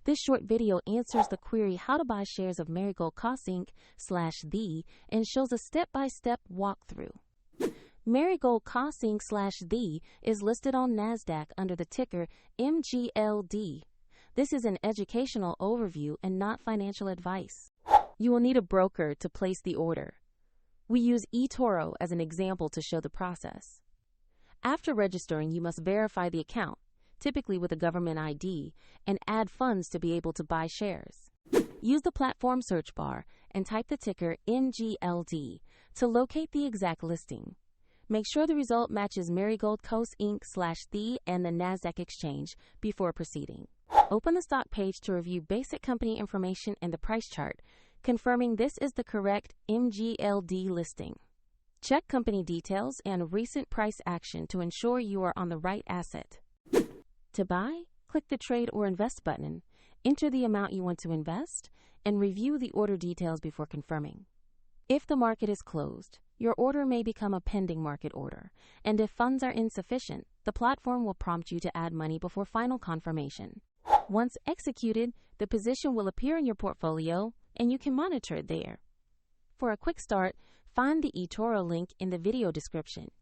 This short video answers the query how to buy shares of Marygold Cos Inc. /the and shows a step-by-step walkthrough. Marygold Cos Inc. /the is listed on NASDAQ under the ticker MGLD. This is an educational overview and not financial advice. You will need a broker to place the order. We use eToro as an example to show the process. After registering, you must verify the account, typically with a government ID, and add funds to be able to buy shares. Use the platform search bar and type the ticker MGLD to locate the exact listing. Make sure the result matches Marygold Cos Inc. /the and the NASDAQ exchange before proceeding. Open the stock page to review basic company information and the price chart, confirming this is the correct MGLD listing. Check company details and recent price action to ensure you are on the right asset. To buy, click the Trade or Invest button, enter the amount you want to invest, and review the order details before confirming. If the market is closed, your order may become a pending market order, and if funds are insufficient, the platform will prompt you to add money before final confirmation. Once executed, the position will appear in your portfolio, and you can monitor it there. For a quick start, find the eToro link in the video description.